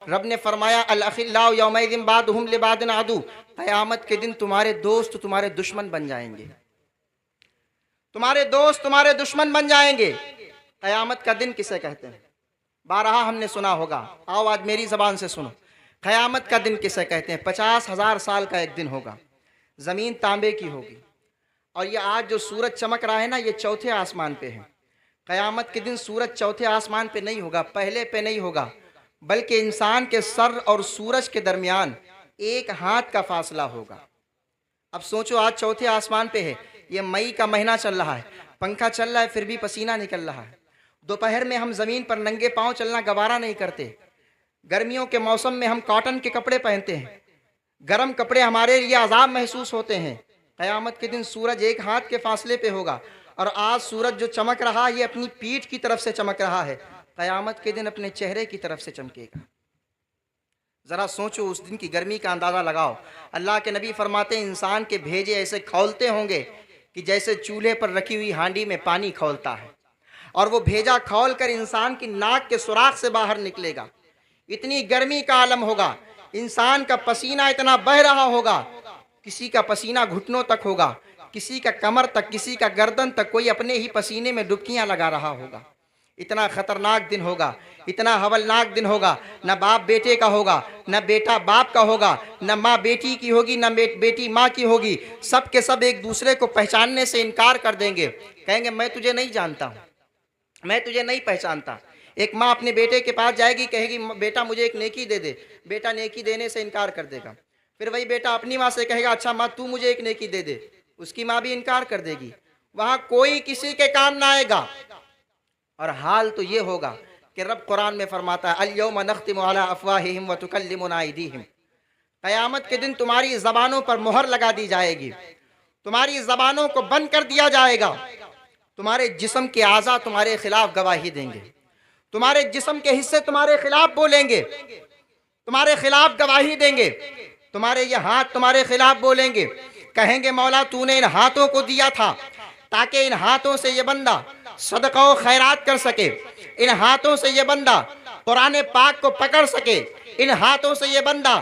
रब ने फरमाया अल अखिल्लाउ यौमइज़िन बादुहुम लिबादिन अदू, क़यामत के दिन तुम्हारे दोस्त तुम्हारे दुश्मन बन जाएंगे, तुम्हारे दोस्त तुम्हारे दुश्मन बन जाएंगे। क़यामत का दिन किसे कहते हैं? बारहा हमने सुना होगा, आओ आज मेरी ज़बान से सुनो। क़यामत का दिन किसे कहते हैं? 50,000 साल का एक दिन होगा, ज़मीन तांबे की होगी, और ये आज जो सूरज चमक रहा है ना, ये चौथे आसमान पे है। क़यामत के दिन सूरज चौथे आसमान पे नहीं होगा, पहले पे नहीं होगा, बल्कि इंसान के सर और सूरज के दरमियान एक हाथ का फासला होगा। अब सोचो, आज चौथे आसमान पे है, ये मई का महीना चल रहा है, पंखा चल रहा है, फिर भी पसीना निकल रहा है। दोपहर में हम ज़मीन पर नंगे पाँव चलना गवारा नहीं करते। गर्मियों के मौसम में हम कॉटन के कपड़े पहनते हैं, गर्म कपड़े हमारे लिए अजाब महसूस होते हैं। क़यामत के दिन सूरज एक हाथ के फासले पे होगा, और आज सूरज जो चमक रहा है ये अपनी पीठ की तरफ से चमक रहा है, क़यामत के दिन अपने चेहरे की तरफ से चमकेगा। ज़रा सोचो, उस दिन की गर्मी का अंदाज़ा लगाओ। अल्लाह के नबी फरमाते हैं, इंसान के भेजे ऐसे खौलते होंगे कि जैसे चूल्हे पर रखी हुई हांडी में पानी खौलता है, और वो भेजा खौल कर इंसान की नाक के सुराख से बाहर निकलेगा। इतनी गर्मी का आलम होगा, इंसान का पसीना इतना बह रहा होगा, किसी का पसीना घुटनों तक होगा, किसी का कमर तक, किसी का गर्दन तक, कोई अपने ही पसीने में डुबकियां लगा रहा होगा। इतना खतरनाक दिन होगा, इतना हवलनाक दिन होगा। न बाप बेटे का होगा, न बेटा बाप का होगा, न माँ बेटी की होगी, न बेटी माँ की होगी। सब के सब एक दूसरे को पहचानने से इनकार कर देंगे, कहेंगे मैं तुझे नहीं जानता हूँ, मैं तुझे नहीं पहचानता। एक माँ अपने बेटे के पास जाएगी, कहेगी बेटा मुझे एक नेकी दे दे, बेटा नेकी देने से इनकार कर देगा। फिर वही बेटा अपनी माँ से कहेगा अच्छा माँ तू मुझे एक नेकी दे दे, उसकी माँ भी इनकार कर देगी। वहाँ कोई किसी के काम ना आएगा। और हाल तो ये होगा कि रब कुरान में फरमाता है अल यौम नख्तिमु अला अफ़वाहिहिम व तुकल्लिमुना अयदीहिम, क़यामत के दिन तुम्हारी ज़बानों पर मोहर लगा दी जाएगी, तुम्हारी ज़बानों को बंद कर दिया जाएगा, तुम्हारे जिस्म के आज़ा तुम्हारे खिलाफ गवाही देंगे, तुम्हारे जिस्म के हिस्से तुम्हारे खिलाफ बोलेंगे, तुम्हारे खिलाफ गवाही देंगे, तुम्हारे ये हाथ तुम्हारे खिलाफ बोलेंगे। कहेंगे मौला तूने इन हाथों को दिया था ताकि इन हाथों से ये बंदा सदका व खैरात कर सके, इन हाथों से ये बंदा कुरान पाक को पकड़ सके, इन हाथों से ये बंदा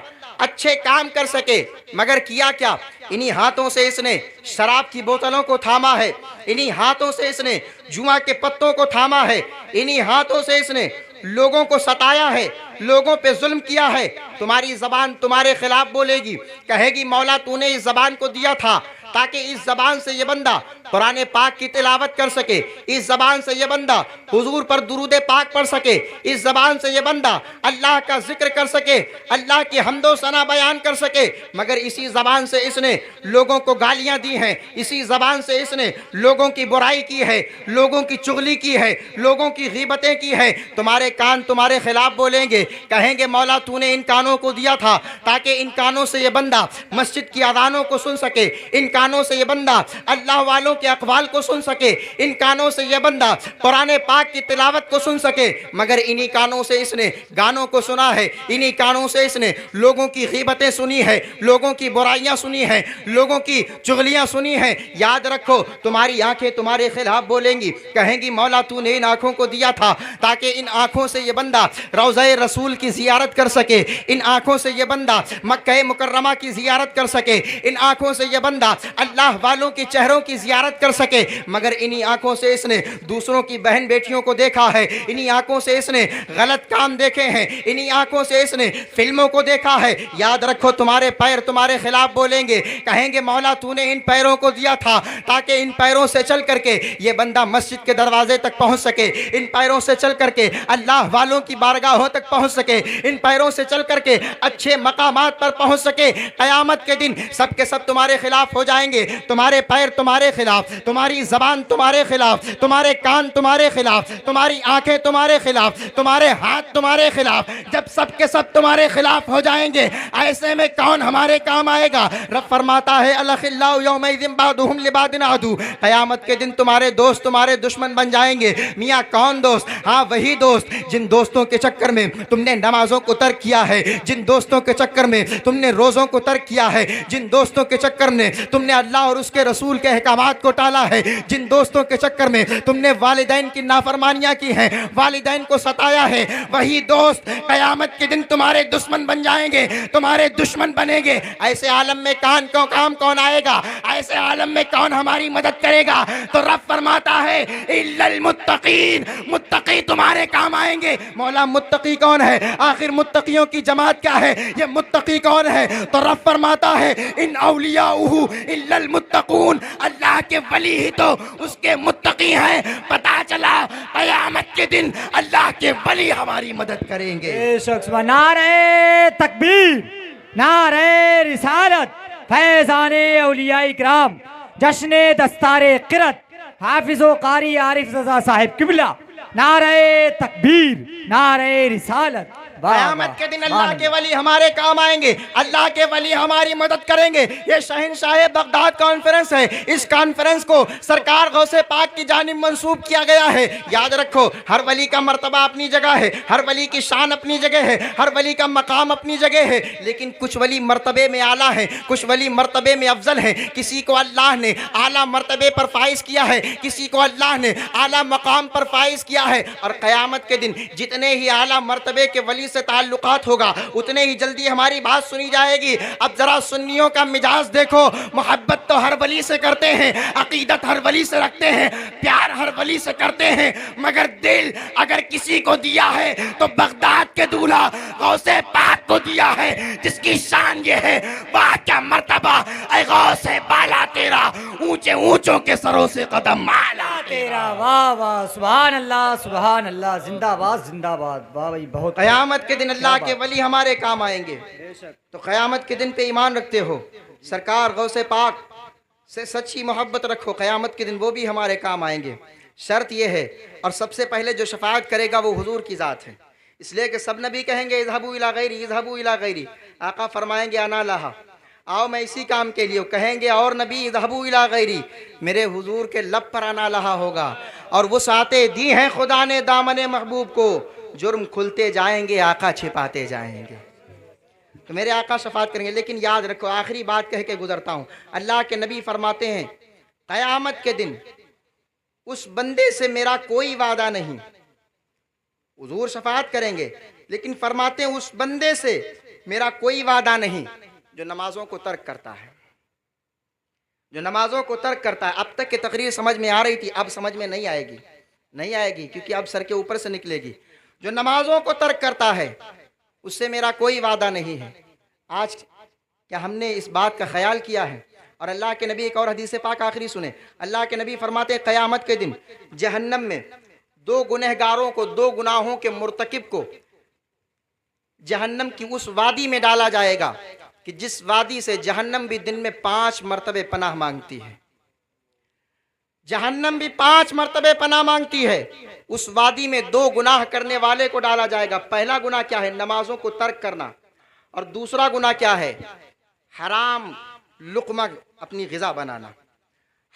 अच्छे काम कर सके। मगर किया क्या? इन्हीं हाथों से इसने शराब की बोतलों को थामा है, इन्हीं हाथों से इसने जुआ के पत्तों को थामा है, इन्हीं हाथों से इसने लोगों को सताया है, लोगों पे जुल्म किया है। तुम्हारी ज़बान तुम्हारे खिलाफ बोलेगी, कहेगी मौला तूने इस ज़बान को दिया था ताकि इस ज़बान से ये बंदा कुरान पाक की तिलावत कर सके, इस ज़बान से ये बंदा हुजूर पर दुरूद पाक पढ़ सके, इस ज़बान से ये बंदा अल्लाह का जिक्र कर सके, अल्लाह की हम्दो सना बयान कर सके। मगर इसी ज़बान से इसने लोगों को गालियाँ दी हैं, इसी ज़बान से इसने लोगों की बुराई की है, लोगों की चुगली की है, लोगों की गीबतें की है। तुम्हारे कान तुम्हारे खिलाफ बोलेंगे, कहेंगे मौला तूने इन कानों को दिया था ताकि इन कानों से ये बंदा मस्जिद की अज़ानों को सुन सके, इन कानों से ये बंदा अल्लाह वालों के अक़वाल को सुन सके, इन कानों से ये बंदा कुरान पाक की तिलावत को सुन सके। मगर इन्हीं कानों से इसने गानों को सुना है, इन्हीं कानों से इसने लोगों की गीबतें सुनी है, लोगों की बुराइयां सुनी है, लोगों की चुगलियां सुनी है। याद रखो तुम्हारी आंखें तुम्हारे खिलाफ बोलेंगी, कहेंगी मौला तूने इन आंखों को दिया था ताकि इन आंखों से ये बंदा रौज़े रसूल की ज़ियारत कर सके, इन आंखों से ये बंदा मक्का मुकर्रमा की ज़ियारत कर सके, इन आंखों से ये बंदा अल्लाह वालों के चेहरों की ज़ियारत कर सके। मगर इन्हीं आंखों से इसने दूसरों की बहन बेटियों को देखा है, इन्हीं आंखों से इसने गलत काम देखे हैं, इन्हीं आंखों से इसने फिल्मों को देखा है। याद रखो तुम्हारे पैर तुम्हारे खिलाफ बोलेंगे, कहेंगे मौला तूने इन पैरों को दिया था ताकि इन पैरों से चल करके ये बंदा मस्जिद के दरवाजे तक पहुंच सके, इन पैरों से चल करके अल्लाह वालों की बारगाहों तक पहुंच सके, इन पैरों से चल करके अच्छे मकामात पर पहुंच सके। क़यामत के दिन सब के सब तुम्हारे खिलाफ हो जाएंगे, तुम्हारे पैर तुम्हारे खिलाफ, तुम्हारी ज़बान तुम्हारे खिलाफ, तुम्हारे कान तुम्हारे खिलाफ, तुम्हारी आंखें तुम्हारे खिलाफ, तुम्हारे हाथ तुम्हारे खिलाफ। जब सब के सब तुम्हारे खिलाफ हो जाएंगे, ऐसे में कौन हमारे काम आएगा? रब फरमाता है अलखिल्लाउ यौमइज़िन बादुहुम लिबादिन अदू, क़यामत के दिन तुम्हारे दोस्त तुम्हारे दुश्मन बन जाएंगे। मियाँ कौन दोस्त? हाँ वही दोस्त जिन दोस्तों के चक्कर में तुमने नमाजों को तर्क किया है, जिन दोस्तों के चक्कर में तुमने रोज़ों को तर्क किया है, जिन दोस्तों के चक्कर में तुमने अल्लाह और उसके रसूल के अहकामात को को टाला है, जिन दोस्तों के चक्कर में तुमने वालिदैन की नाफरमानियां की हैं, वालिदैन को सताया है, वही दोस्त कयामत के दिन तुम्हारे दुश्मन बन जाएंगे, तुम्हारे दुश्मन बनेंगे। ऐसे आलम में काम कौन आएगा? ऐसे आलम में कौन हमारी मदद करेगा? तो रब फरमाता है इल्लल मुत्तकीन, मुत्तकी तुम्हारे काम आएंगे। मौला मुत्तकी कौन है? आखिर मुत्तकियों की जमात क्या है? ये मुत्तकी कौन है? तो रब फरमाता है इन औलियाउहु इल्लल मुत्तकून, अल्लाह के वली ही तो उसके मुत्तकी हैं। पता चला क़यामत के दिन अल्लाह के वली हमारी मदद करेंगे। नारे तकबीर, नारे रिसालत, फैज़ाने औलिया इकराम, जश्ने दस्तारे क़िरत, हाफिज़ो कारी आरिफ रज़ा साहिब किबला, नारे तकबीर, नारे रिसालत। क़यामत के दिन अल्लाह के वली हमारे काम आएंगे, अल्लाह के वली हमारी मदद करेंगे। ये शहंशाह बगदाद कॉन्फ्रेंस है, इस कॉन्फ्रेंस को सरकार गौसे पाक की जानिब मंसूब किया गया है। याद रखो, हर वली का मर्तबा अपनी जगह है, हर वली की शान अपनी जगह है, हर वली का मकाम अपनी जगह है, लेकिन कुछ वली मर्तबे में आला है, कुछ वली मर्तबे में अफजल है। किसी को अल्लाह ने आला मर्तबे पर फाइज किया है, किसी को अल्लाह ने आला मकाम पर फाइज किया है। और क़यामत के दिन जितने ही आला मर्तबे के वली से ताल्लुकात होगा, उतने ही जल्दी हमारी बात सुनी जाएगी। अब जरा सुन्नियों का मिजाज देखो, मोहब्बत तो हर वली से करते हैं, अकीदत हर वली से रखते हैं, प्यार हर वली से करते हैं, मगर दिल अगर किसी को दिया है तो बगदाद के दूल्हा गौसे पाक को दिया है, जिसकी शान ये है वाह क्या मर्तबा, ऐ गौसे बाला तेरा, ऊंचे ऊंचों के सरों से कदम माला तेरा। वाह वाह, सुभान अल्लाह, सुभान अल्लाह, जिंदाबाद जिंदाबाद। वाह भाई, बहुत। क़यामत के दिन अल्लाह के वली हमारे काम आएंगे। तो क़यामत के दिन पे ईमान रखते हो, सरकार गौसे पाक से सच्ची मोहब्बत रखो, क़यामत के दिन वो भी हमारे काम आएंगे। शर्त ये है, और सबसे पहले जो शफाअत करेगा वो हुजूर की ज़ात है, इसलिए कि सब नबी कहेंगे इज़हबू इला गैरी, इज़हबू इला गैरी। आका फरमाएंगे अना लहा, आओ मैं इसी काम के लिए। कहेंगे और नबी इज़हबू इला गैरी, मेरे हुजूर के लब पर अना लहा होगा। और वो सातें दी हैं खुदा ने दामने महबूब को, जुर्म खुलते जाएंगे आका छिपाते जाएंगे। तो मेरे आका शफात करेंगे। लेकिन याद रखो, आखिरी बात कह के गुजरता हूँ, अल्लाह के नबी फरमाते हैं क़यामत के दिन उस बंदे से मेरा कोई वादा नहीं। हुजूर शफात करेंगे, लेकिन फरमाते हैं उस बंदे से मेरा कोई वादा नहीं जो नमाजों को तर्क करता है, जो नमाजों को तर्क करता है। अब तक की तकरीर समझ में आ रही थी, अब समझ में नहीं आएगी, नहीं आएगी, क्योंकि अब सर के ऊपर से निकलेगी। जो नमाजों को तर्क करता है उससे मेरा कोई वादा नहीं है। आज क्या हमने इस बात का ख्याल किया है? और अल्लाह के नबी, एक और हदीस पाक आखिरी सुने, अल्लाह के नबी फरमाते हैं क़यामत के दिन जहन्नम में दो गुनहगारों को, दो गुनाहों के मुर्तकिब को जहन्नम की उस वादी में डाला जाएगा कि जिस वादी से जहन्नम भी दिन में 5 मरतबे पनाह मांगती है। जहन्नम भी 5 मरतबे पनाह मांगती है। उस वादी में 2 गुनाह करने वाले को डाला जाएगा। पहला गुनाह क्या है? नमाजों को तर्क करना। और दूसरा गुनाह क्या है? हराम लुक़मा अपनी ग़िज़ा बनाना।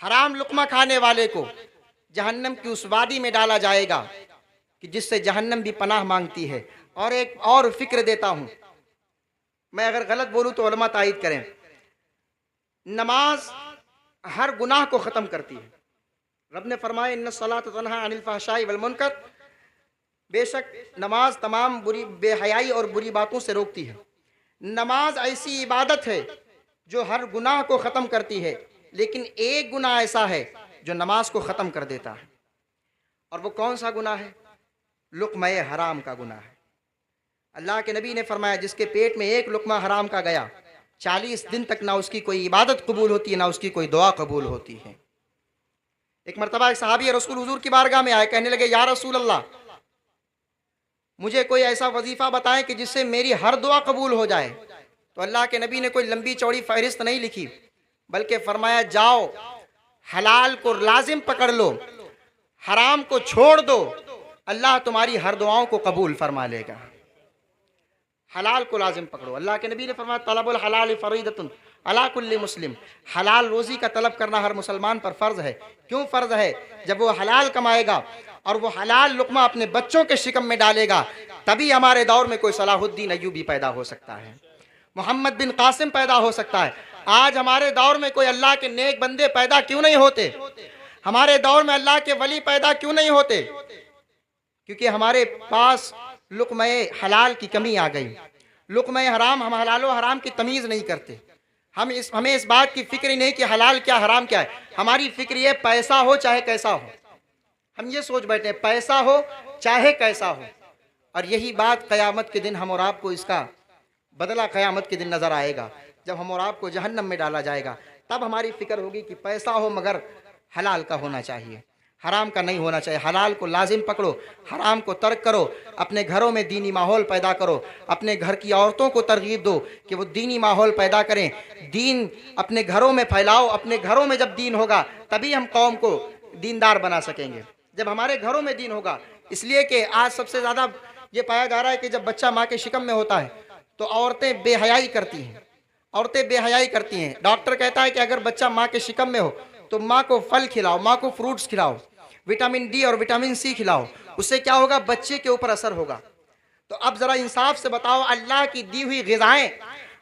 हराम लुक़मा खाने वाले को जहन्नम की उस वादी में डाला जाएगा कि जिससे जहन्नम भी पनाह मांगती है। और एक और फिक्र देता हूँ, मैं अगर गलत बोलूँ तो उलमा तायीद करें, नमाज हर गुनाह को ख़त्म करती है। रब ने फरमाया इन्ना सलात तन्हा अनिल फहशाई वल मुनकर, बेशक नमाज तमाम बुरी बेहयाई और बुरी बातों से रोकती है। नमाज ऐसी इबादत है जो हर गुनाह को ख़त्म करती है, लेकिन एक गुनाह ऐसा है जो नमाज को ख़त्म कर देता है। और वो कौन सा गुनाह है? लुक़मा हराम का गुनाह है। अल्लाह के नबी ने फरमाया जिसके पेट में एक लुक़मा हराम का गया, 40 दिन तक ना उसकी कोई इबादत कबूल होती है, ना उसकी कोई दुआ कबूल होती है। एक मरतबा एक सहाबी रसूल हुजूर की बारगाह में आए, कहने लगे या रसूल अल्लाह, मुझे कोई ऐसा वजीफ़ा बताएं कि जिससे मेरी हर दुआ कबूल हो जाए। तो अल्लाह के नबी ने कोई लंबी चौड़ी फहरिस्त नहीं लिखी, बल्कि फरमाया जाओ हलाल को लाजिम पकड़ लो, हराम को छोड़ दो, अल्लाह तुम्हारी हर दुआओं को कबूल फरमा लेगा। हलाल को लाजिम पकड़ो। अल्लाह के नबी ने फरमाया तलबुल हलाल फरीदतुन अला कुल्ली मुस्लिम, हलाल रोज़ी का तलब करना हर मुसलमान पर फ़र्ज़ है। क्यों फ़र्ज़ है? जब वो हलाल कमाएगा और वो हलाल लुक़मा अपने बच्चों के शिकम में डालेगा, तभी हमारे दौर में कोई सलाहुद्दीन अय्यूबी पैदा हो सकता है, मोहम्मद बिन कासिम पैदा हो सकता है। आज हमारे दौर में कोई अल्लाह के नेक बंदे पैदा क्यों नहीं होते? हमारे दौर में अल्लाह के वली पैदा क्यों नहीं होते? क्योंकि हमारे पास लुक़्मे हलाल की कमी आ गई। लुक़्मे हराम, हम हलाल व हराम की तमीज़ नहीं करते। हमें इस बात की फिक्र ही नहीं कि हलाल क्या हराम क्या है। हमारी फिक्र ये पैसा हो चाहे कैसा हो, हम ये सोच बैठे पैसा हो चाहे कैसा हो। और यही बात क़यामत के दिन हम और आपको इसका बदला क़यामत के दिन नज़र आएगा। जब हम और आपको जहन्नम में डाला जाएगा तब हमारी फ़िक्र होगी कि पैसा हो मगर हलाल का होना चाहिए, हराम का नहीं होना चाहिए। हलाल को लाजिम पकड़ो, हराम को तर्क करो। अपने घरों में दीनी माहौल पैदा करो। अपने घर की औरतों को तरगीब दो कि वो दीनी माहौल पैदा करें। दीन अपने घरों में फैलाओ। अपने घरों में जब दीन होगा तभी हम कौम को दीनदार बना सकेंगे, जब हमारे घरों में दीन होगा। इसलिए कि आज सबसे ज़्यादा ये पाया जा रहा है कि जब बच्चा माँ के शिकम में होता है तो औरतें बेहयाई करती हैं। औरतें बेहयाई करती हैं। डॉक्टर कहता है कि अगर बच्चा माँ के शिकम में हो तो माँ को फल खिलाओ, माँ को फ्रूट्स खिलाओ, विटामिन डी और विटामिन सी खिलाओ। उससे क्या होगा? बच्चे के ऊपर असर होगा। तो अब ज़रा इंसाफ से बताओ, अल्लाह की दी हुई ग़िज़ाएँ,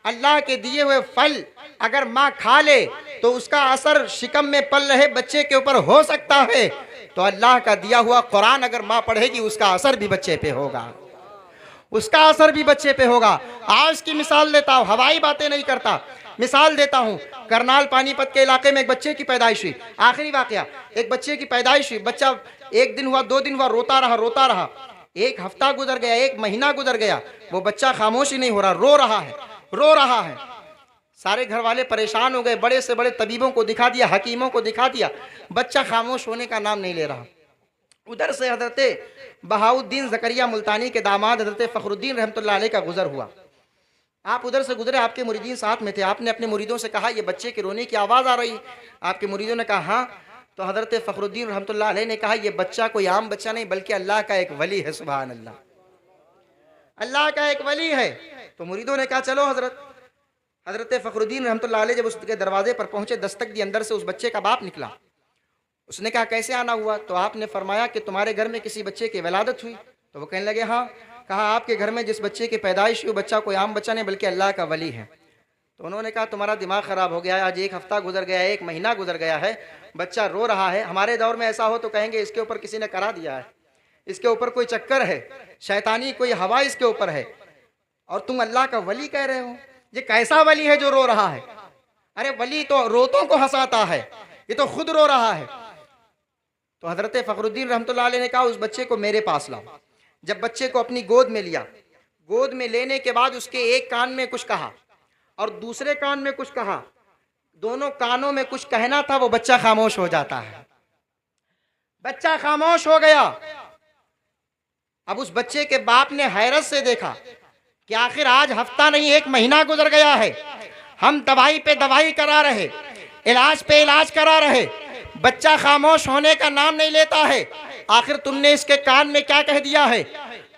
अल्लाह के दिए हुए फल अगर माँ खा ले तो उसका असर शिकम में पल रहे बच्चे के ऊपर हो सकता है। तो अल्लाह का दिया हुआ कुरान अगर माँ पढ़ेगी उसका असर भी बच्चे पे होगा, उसका असर भी बच्चे पे होगा। आज की मिसाल देता हूँ, हवाई बातें नहीं करता, मिसाल देता हूँ। करनाल पानीपत के इलाके में एक बच्चे की पैदाइश हुई। आखिरी वाकया, एक बच्चे की पैदाइश हुई। बच्चा 1 दिन हुआ, 2 दिन हुआ, रोता रहा। 1 हफ्ता गुजर गया, 1 महीना गुजर गया, वो बच्चा खामोश ही नहीं हो रहा, रो रहा है। सारे घर वाले परेशान हो गए, बड़े से बड़े तबीबों को दिखा दिया, हकीमों को दिखा दिया, बच्चा खामोश होने का नाम नहीं ले रहा। उधर से हज़रत बहाउद्दीन ज़करिया मुल्तानी के दामाद हज़रत फ़खरुद्दीन रहमतुल्लाह अलैह का गुज़र हुआ। आप उधर से गुजरे, आपके मुरीदीन साथ में थे। आपने अपने मुरीदों से कहा ये बच्चे के रोने की आवाज़ आ रही। आपके मुरीदों ने कहा हाँ। तो हज़रत फ़खरुद्दीन रहमतुल्लाह अलैह ने कहा ये बच्चा कोई आम बच्चा नहीं बल्कि अल्लाह का एक वली है। सुभान अल्लाह, अल्लाह का एक वली है। तो मुरीदों ने कहा चलो हज़रत फ़खरुद्दीन रहमतुल्लाह अलैह जब उसके दरवाजे पर पहुँचे, दस्तक दी, अंदर से उस बच्चे का बाप निकला। उसने कहा कैसे आना हुआ? तो आपने फरमाया कि तुम्हारे घर में किसी बच्चे की विलादत हुई। तो वो कहने लगे हाँ। कहा आपके घर में जिस बच्चे की पैदाइश हुई बच्चा कोई आम बच्चा नहीं बल्कि अल्लाह का वली है। तो उन्होंने कहा तुम्हारा दिमाग ख़राब हो गया है, आज 1 हफ्ता गुजर गया है, 1 महीना गुजर गया है, बच्चा रो रहा है। हमारे दौर में ऐसा हो तो कहेंगे इसके ऊपर किसी ने करा दिया है, इसके ऊपर कोई चक्कर है, शैतानी कोई हवा इसके ऊपर है, और तुम अल्लाह का वली कह रहे हो। ये कैसा वली है जो रो रहा है? अरे वली तो रोतों को हंसाता है, ये तो खुद रो रहा है। तो हज़रत फ़खरुद्दीन रहमतुल्लाह अलैह ने कहा उस बच्चे को मेरे पास लाओ। जब बच्चे को अपनी गोद में लिया, गोद में लेने के बाद उसके एक कान में कुछ कहा और दूसरे कान में कुछ कहा, दोनों कानों में कुछ कहना था। वो बच्चा खामोश हो जाता है, बच्चा खामोश हो गया। अब उस बच्चे के बाप ने हैरत से देखा कि आखिर आज हफ्ता नहीं 1 महीना गुजर गया है, हम दवाई पे दवाई करा रहे, इलाज पे इलाज करा रहे, बच्चा खामोश होने का नाम नहीं लेता है। आखिर तुमने इसके कान में क्या कह दिया है?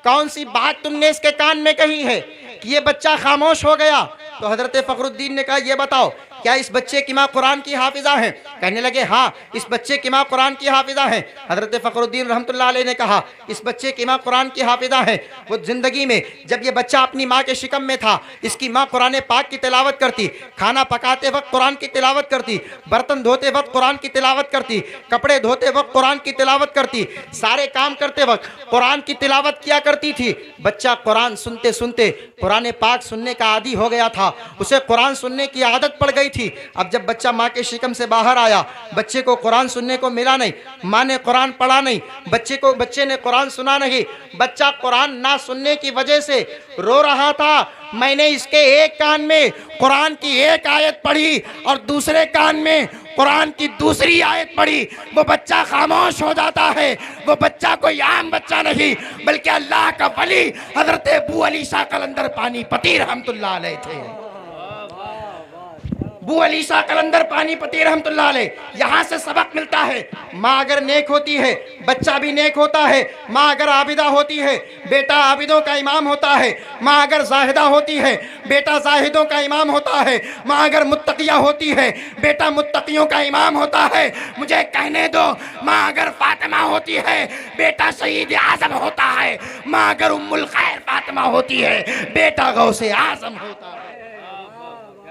कौन सी बात तुमने इसके कान में कही है कि ये बच्चा खामोश हो गया? तो हज़रत फ़खरुद्दीन ने कहा ये बताओ क्या इस बच्चे की माँ कुरान की हाफिज़ा है? कहने लगे हाँ, इस बच्चे की माँ कुरान की हाफिज़ा है। हज़रत फ़खरुद्दीन रहमतुल्लाह अलैह ने कहा इस बच्चे की माँ कुरान की हाफिज़ा है। वो ज़िंदगी में जब ये बच्चा अपनी माँ के शिकम में था, इसकी माँ कुरान पाक की तिलावत करती, खाना पकाते वक्त कुरान की तिलावत करती, बर्तन धोते वक्त कुरान की तिलावत करती, कपड़े धोते वक्त कुरान की तिलावत करती, सारे काम करते वक्त कुरान की तिलावत किया करती थी। बच्चा कुरान सुनते सुनते कुरान पाक सुनने का आदी हो गया था, उसे कुरान सुनने की आदत पड़ गई थी। अब जब बच्चा माँ के शिकम से बाहर आया, बच्चे को कुरान सुनने को मिला नहीं, माँ ने कुरान पढ़ा नहीं, बच्चे ने कुरान सुना नहीं, बच्चा कुरान ना सुनने की वजह से रो रहा था। मैंने इसके एक कान में कुरान की एक आयत पढ़ी और दूसरे कान में कुरान की दूसरी आयत पढ़ी। वो बच्चा खामोश हो जाता है। वो बच्चा कोई आम बच्चा नहीं बल्कि अल्लाह का वली हजरत अबू अली शाह कलंदर पानीपती रहमतुल्लाह अलैह थे। अबू अली शाह कलंदर पानीपती रहमतुल्लाह अलैह। यहाँ से सबक मिलता है, माँ अगर नेक होती है बच्चा भी नेक होता है। माँ अगर आबिदा होती है बेटा आबिदों का इमाम होता है। माँ अगर जाहिदा होती है बेटा जाहिदों का इमाम होता है। माँ अगर मुत्तकिया होती है बेटा मुत्तकियों का इमाम होता है। मुझे कहने दो, माँ अगर फातिमा होती है बेटा शहीद आजम होता है। माँ अगर उम्मुल खैर फातिमा होती है बेटा गौसे आजम होता है।